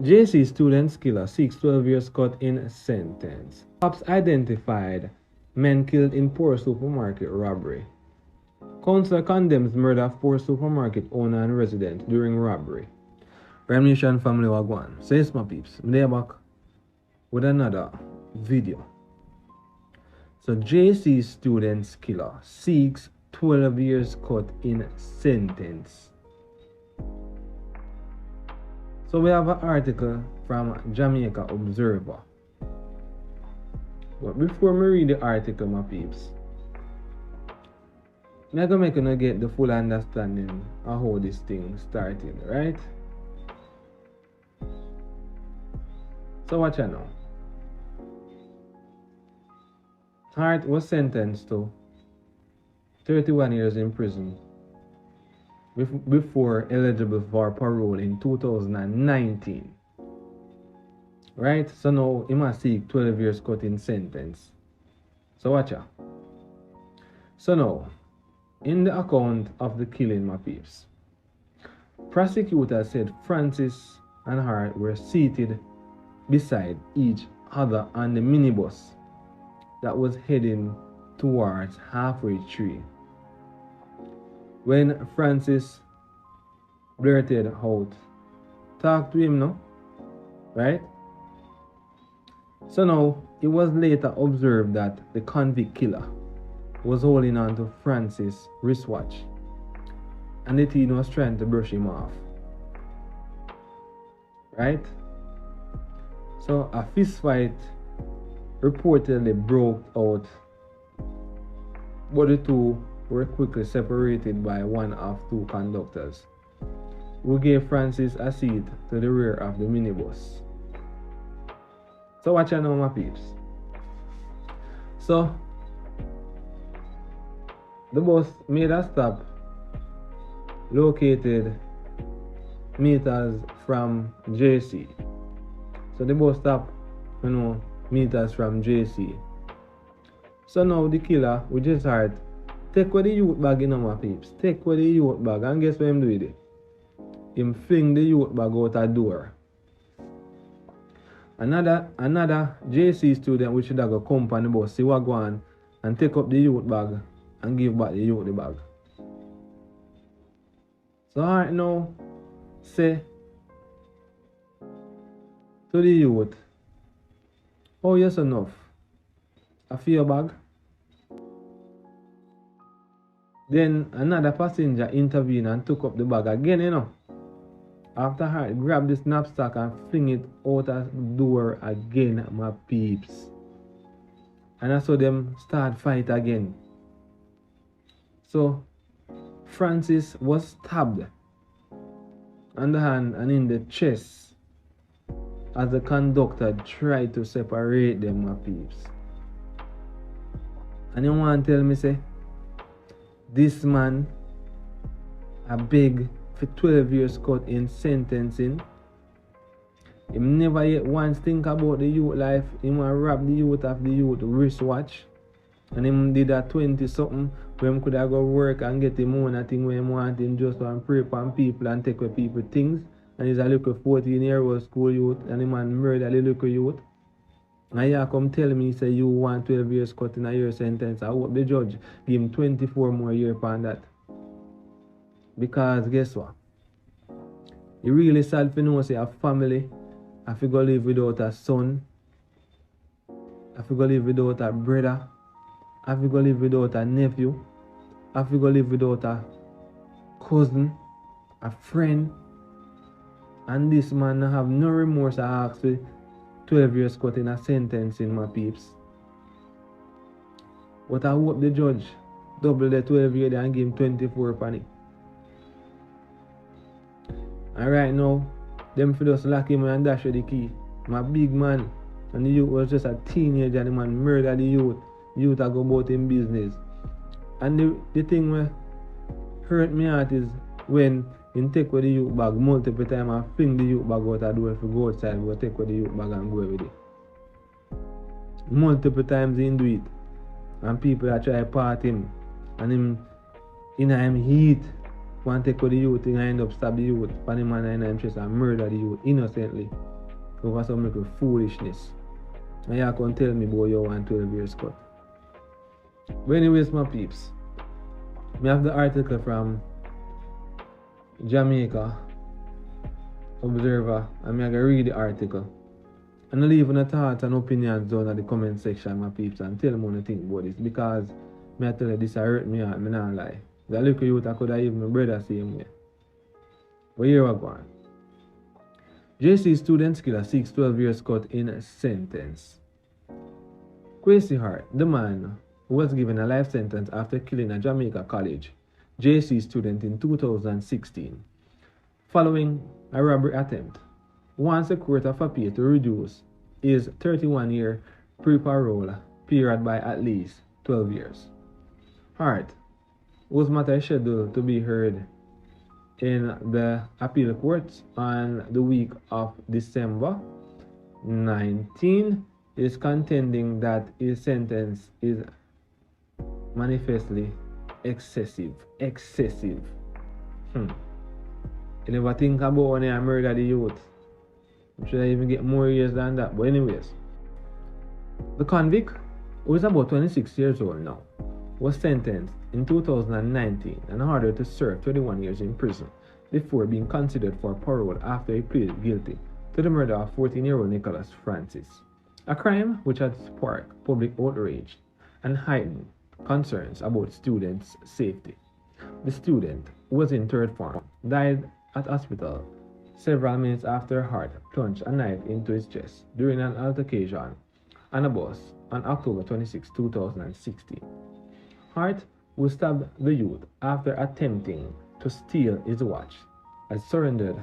JC student's killer seeks 12 years cut in sentence. Cops identified men killed in Porus supermarket robbery. Councilor condemns murder of Porus supermarket owner and resident during robbery. Nation family wa Gwaan. So yes my peeps, I'm there back with another video. So JC student's killer seeks 12 years cut in sentence. So we have an article from Jamaica Observer. But before me read the article, my peeps, I'm gonna make you get the full understanding of how this thing started, right? So watch out now. Hart was sentenced to 31 years in prison before eligible for parole in 2019. Right? So now he must seek 12 years cut in sentence. So watch out. So now, in the account of the killing, my peeps, prosecutors said Francis and Hart were seated beside each other on the minibus that was heading towards Halfway Tree when Francis blurted out, "Talk to him now," right? So now it was later observed that the convict killer was holding on to Francis' wristwatch and the teen was trying to brush him off, right? So a fist fight reportedly broke out, but the two were quickly separated by one of two conductors, who gave Francis a seat to the rear of the minibus. So watch out now, my peeps. So the bus made a stop located meters from JC. So the bus stop, meters from JC. So now the killer, which is Hart, take away the youth bag, my peeps. Take away the youth bag, and guess what him do with it? Him fling the youth bag out a door. Another JC student which should have come on the bus, see what Gwaan and take up the youth bag and give back the youth the bag. So Hart now say to the youth, "Oh yes enough. I feel your bag." Then another passenger intervened and took up the bag again, After Hart grabbed the knapsack and fling it out the door again, my peeps. And I saw them start fight again. So Francis was stabbed on the hand and in the chest as the conductor tried to separate them, my peeps. And you want to tell me, say, this man a beg for 12 years cut in sentencing. Him never yet once think about the youth life. Him want rob the youth of the youth wristwatch. And him did a 20 something where him could have go work and get him own a thing where him want him just to pray upon people and take away people things. And he's a little 14-year-old school youth and the man murder the little youth. And you come tell me, say you want 12 years cut in a year sentence. I hope the judge give him 24 more years upon that. Because guess what? You really sad for know say a family have to go live without a son, have to go live without a brother, have to go live without a nephew, have to go live without a cousin, a friend. And this man have no remorse to ask for 12 years cut in a sentence in my peeps. But I hope the judge double the 12 years and give him 24 upon it. And right now, them for just lock him and dash with the key. My big man. And the youth was just a teenager and the man murdered the youth. Youth are go about in business. And the thing where hurt me heart is when he take away the youth bag multiple times and fling the youth bag out the door if you go outside, go take away the youth bag and go with it. Multiple times he do it. And people are trying to part him. And him in him heat. Want to take out the youth and end up stab the youth. And him and him chest and murder the youth innocently. over some little foolishness. And you can tell me about your 12 years cut. But anyways, my peeps, we have the article from Jamaica Observer, and I'm going to read the article. And I'll leave a thoughts and opinions down in the comment section, my peeps, and tell me what you think about this, because I tell you this hurt me out, I not lie. The little youth I could have even my brother same way. But here we go. JC student killer seeks 12 years cut in sentence. Kwesi Hart, the man who was given a life sentence after killing a Jamaica College JC student in 2016, following a robbery attempt, wants the Court of Appeal to reduce his 31-year pre-parole period by at least 12 years. Hart, whose matter is scheduled to be heard in the appeal courts on the week of December 19, is contending that his sentence is manifestly excessive. You never think about when I murder the youth. I'm sure I even get more years than that. But anyways, the convict, who is about 26 years old now, was sentenced in 2019 and ordered to serve 21 years in prison before being considered for parole after he pleaded guilty to the murder of 14-year-old Nicholas Francis, a crime which had sparked public outrage and heightened concerns about students' safety. The student, who was in third form, died at hospital several minutes after Hart plunged a knife into his chest during an altercation on a bus on October 26, 2016. Hart, who stabbed the youth after attempting to steal his watch, had surrendered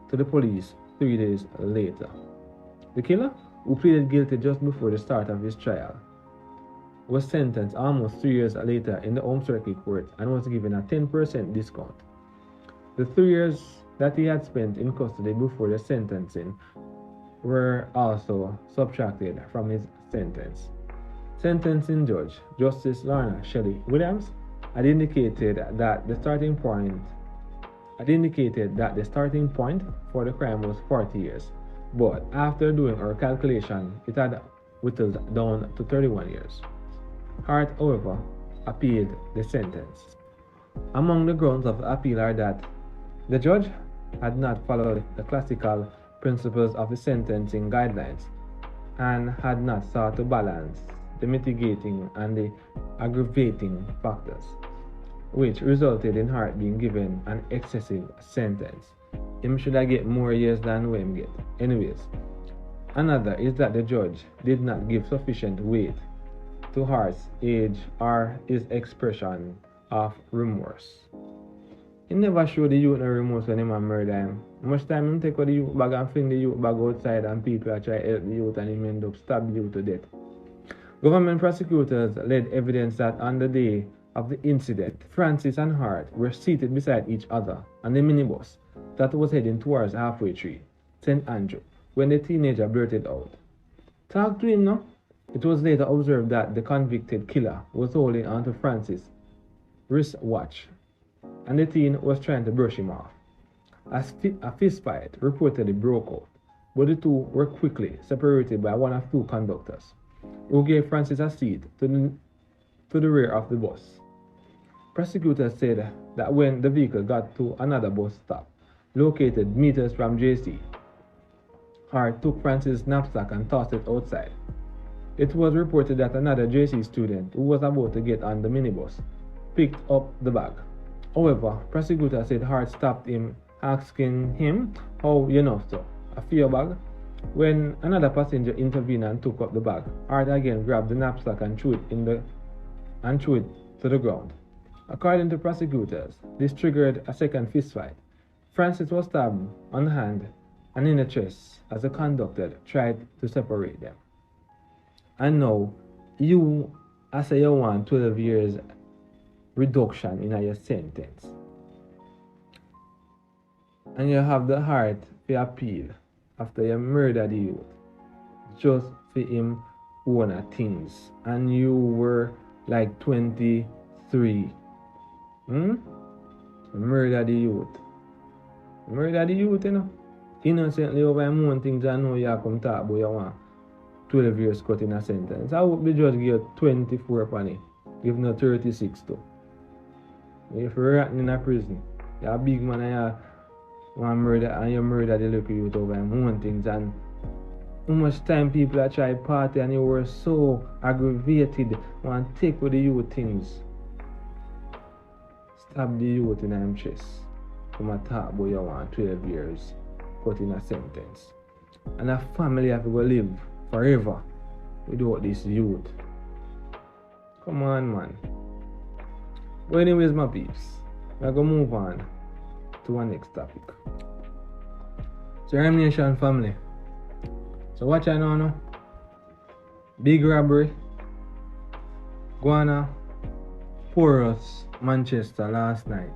to the police 3 days later. The killer, who pleaded guilty just before the start of his trial, was sentenced almost 3 years later in the Home Circuit Court and was given a 10% discount. The 3 years that he had spent in custody before the sentencing were also subtracted from his sentence. Sentencing judge Justice Lorna Shelley Williams had indicated that the starting point for the crime was 40 years, but after doing her calculation, it had whittled down to 31 years. Hart, however, appealed the sentence. Among the grounds of appeal are that the judge had not followed the classical principles of the sentencing guidelines and had not sought to balance the mitigating and the aggravating factors, which resulted in Hart being given an excessive sentence. Him should have get more years than what him get. Anyways, another is that the judge did not give sufficient weight to Hart's age or his expression of remorse. He never showed the youth no remorse when he murder him. Much time him take out the youth bag and fling the youth bag outside and people are try to help the youth and him end up stab the youth to death. Government prosecutors led evidence that on the day of the incident, Francis and Hart were seated beside each other on the minibus that was heading towards Halfway Tree, St. Andrew, when the teenager blurted out, "Talk to him now." It was later observed that the convicted killer was holding onto Francis' wristwatch, and the teen was trying to brush him off. A fist fight reportedly broke out, but the two were quickly separated by one of two conductors, who gave Francis a seat to the rear of the bus. Prosecutors said that when the vehicle got to another bus stop, located meters from JC, Hart took Francis' knapsack and tossed it outside. It was reported that another JC student who was about to get on the minibus picked up the bag. However, prosecutors said Hart stopped him, asking him, "How you know so? A fear bag?" When another passenger intervened and took up the bag, Hart again grabbed the knapsack and threw it to the ground. According to prosecutors, this triggered a second fistfight. Francis was stabbed on the hand and in the chest as the conductor tried to separate them. And now, you say you want 12 years reduction in your sentence, and you have the heart to appeal after you murder the youth just for him own things, and you were like 23. Murder the youth, you know. innocently over him own things and now you come talk about you want 12 years cut in a sentence. I hope the judge give you 24 upon it. Give no 36 too. If you're rotten in a prison, you're a big man and you want murder and you murder the little youth over him own things, and how much time people are trying to party and you were so aggravated want to take with the youth things. Stab the youth in them chest. Come and talk about you want 12 years cut in a sentence. And a family have to go live forever without this youth. Come on, man. But anyways, my peeps, we're going to move on to our next topic. So, Nation family. So, watch I know now. Big robbery. Gwaan, Porus, Manchester last night,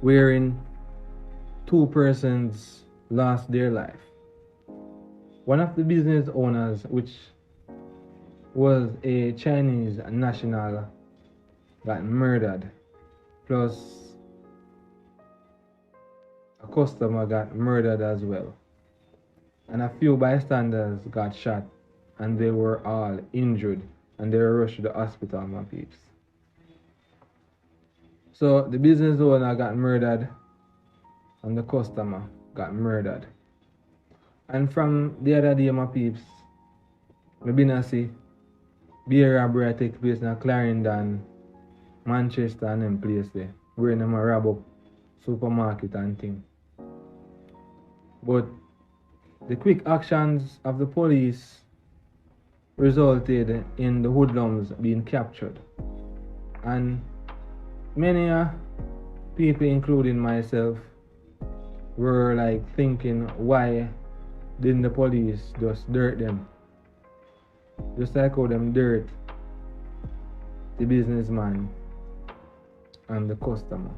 wherein 2 persons lost their life. One of the business owners, which was a Chinese national, got murdered, plus a customer got murdered as well, and a few bystanders got shot, and they were all injured and they were rushed to the hospital, my peeps. So the business owner got murdered and the customer got murdered. And from the other day, my peeps, I've been see beer robbery take place in Clarendon, Manchester and them place there, where them a rob up supermarket and thing. But the quick actions of the police resulted in the hoodlums being captured. And many people, including myself, were like thinking, why didn't the police just dirt them? Just like how them dirt the businessman and the customer.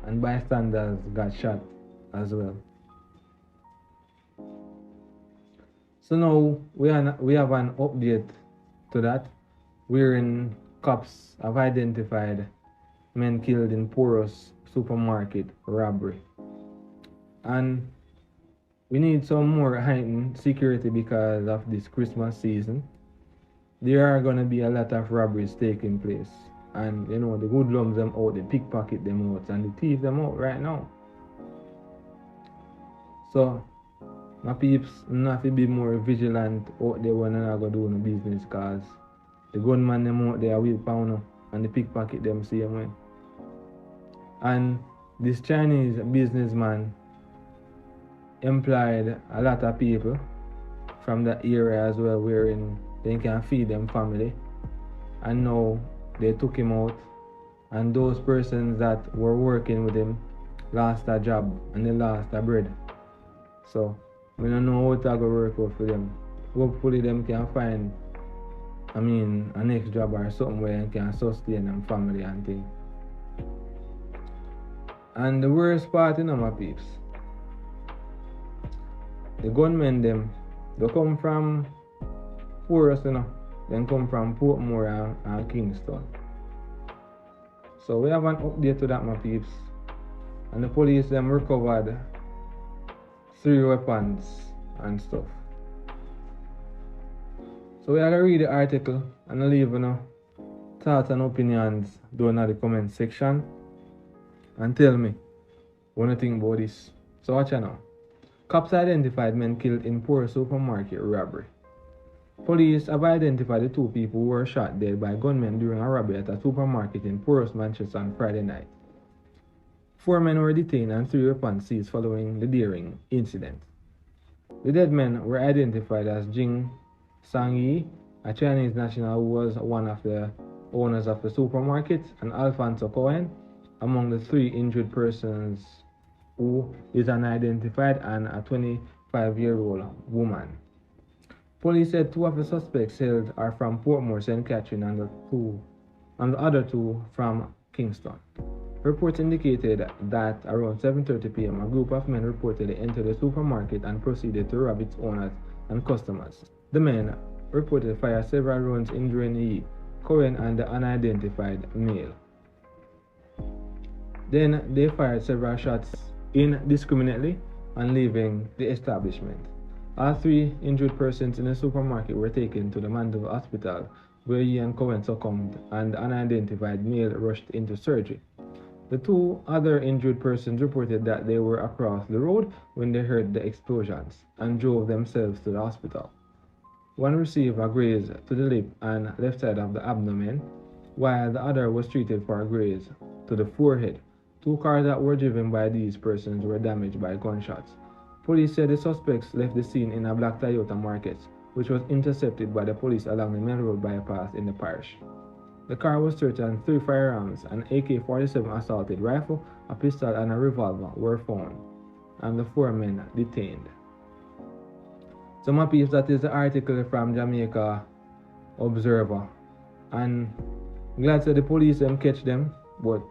And bystanders got shot as well. So now we have an update to that, wherein cops have identified men killed in Porus supermarket robbery. And we need some more heightened security because of this Christmas season. There are going to be a lot of robberies taking place. And you know, the hoodlums them out, they pickpocket them out, and they thief them out right now. So, my peeps, not to be more vigilant out there when they're going to do no business, because the gunman them out there will pound and the pickpocket them same way. And this Chinese businessman employed a lot of people from that area as well, wherein they can feed them family. And now they took him out, and those persons that were working with him lost a job and they lost a bread. So we don't know how it's going to work out for them. Hopefully them can find a next job or something where they can sustain them family and things. And the worst part, you know, my peeps, the gunmen them, they come from Porus, you know, then come from Portmore and Kingston. So we have an update to that, my peeps. And the police them recovered 3 weapons and stuff. So we are gonna read the article and leave, you know, thoughts and opinions down in the comment section and tell me what you think about this. So watch out now. Cops identified men killed in Porus supermarket robbery. Police have identified the 2 people who were shot dead by gunmen during a robbery at a supermarket in Porus, Manchester on Friday night. 4 men were detained and 3 weapons seized following the daring incident. The dead men were identified as Jing Sangyi, a Chinese national who was one of the owners of the supermarket, and Alfonso Cohen, among the 3 injured persons who is unidentified, and a 25-year-old woman. Police said 2 of the suspects held are from Portmore, St. Catherine, and the other 2 from Kingston. Reports indicated that around 7:30 p.m. a group of men reportedly entered the supermarket and proceeded to rob its owners and customers. The men reportedly fired several rounds injuring Cohen and the unidentified male. Then they fired several shots indiscriminately and leaving the establishment. All 3 injured persons in the supermarket were taken to the Mandeville Hospital, where Ian Cohen succumbed and an unidentified male rushed into surgery. The 2 other injured persons reported that they were across the road when they heard the explosions and drove themselves to the hospital. One received a graze to the lip and left side of the abdomen, while the other was treated for a graze to the forehead. 2 cars that were driven by these persons were damaged by gunshots. Police said the suspects left the scene in a black Toyota Marquez, which was intercepted by the police along the main road bypass in the parish. The car was searched and 3 firearms, an AK-47 assault rifle, a pistol and a revolver were found, and the 4 men detained. So my peeps, that is the article from Jamaica Observer, and I'm glad that the police catch them, but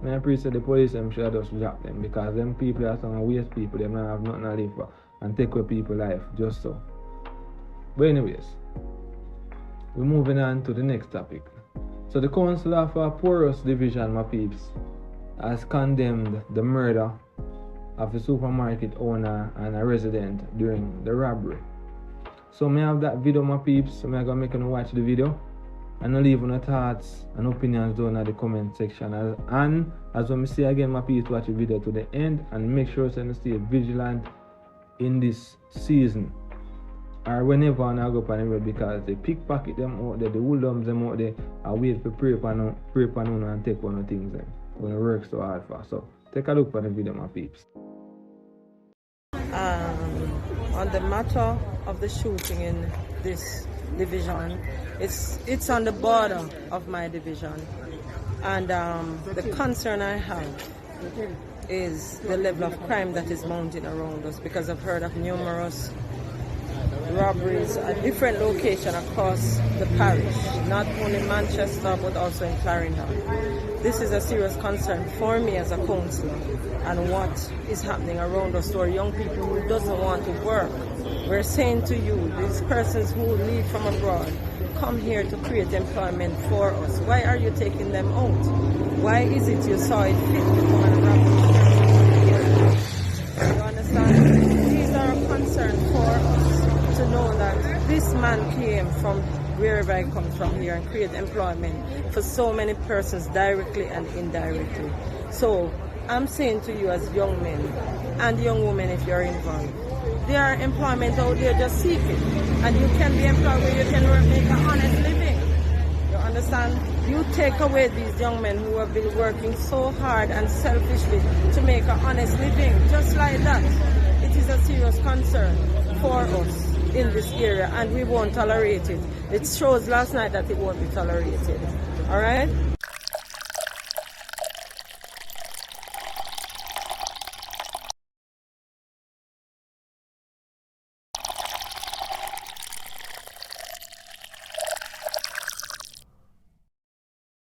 I appreciate the police should just drop them, because them people are some waste people, them don't have nothing to live for and take away people's life just so. But anyways, we're moving on to the next topic. So the Councilor for Porus division, my peeps, has condemned the murder of a supermarket owner and a resident during the robbery. So I have that video, my peeps, so I'm gonna make you watch the video and I'll leave your thoughts and opinions down in the comment section. And as I say again, my peeps, watch the video to the end and make sure you stay vigilant in this season or whenever I go up on the road, because they pickpocket them out there, the hoodlums them out there, I wait for pray upon and take one of the things when it works so hard for. So take a look at the video, my peeps. On the matter of the shooting in this division, it's on the border of my division, and the concern I have is the level of crime that is mounting around us, because I've heard of numerous robberies at different locations across the parish, not only Manchester but also in Clarendon. This is a serious concern for me as a councillor, and what is happening around us to our young people who doesn't want to work. We're saying to you, these persons who leave from abroad, come here to create employment for us. Why are you taking them out? Why is it you saw it fit to come and rob here? You understand? These are a concern for us to know that this man came from wherever I come from here and create employment for so many persons directly and indirectly. So I'm saying to you as young men and young women, if you're involved, there are employment out there, just seek it. And you can be employed where you can make an honest living. You understand? You take away these young men who have been working so hard and selfishly to make an honest living, just like that. It is a serious concern for us in this area, and we won't tolerate it. It shows last night that it won't be tolerated. All right?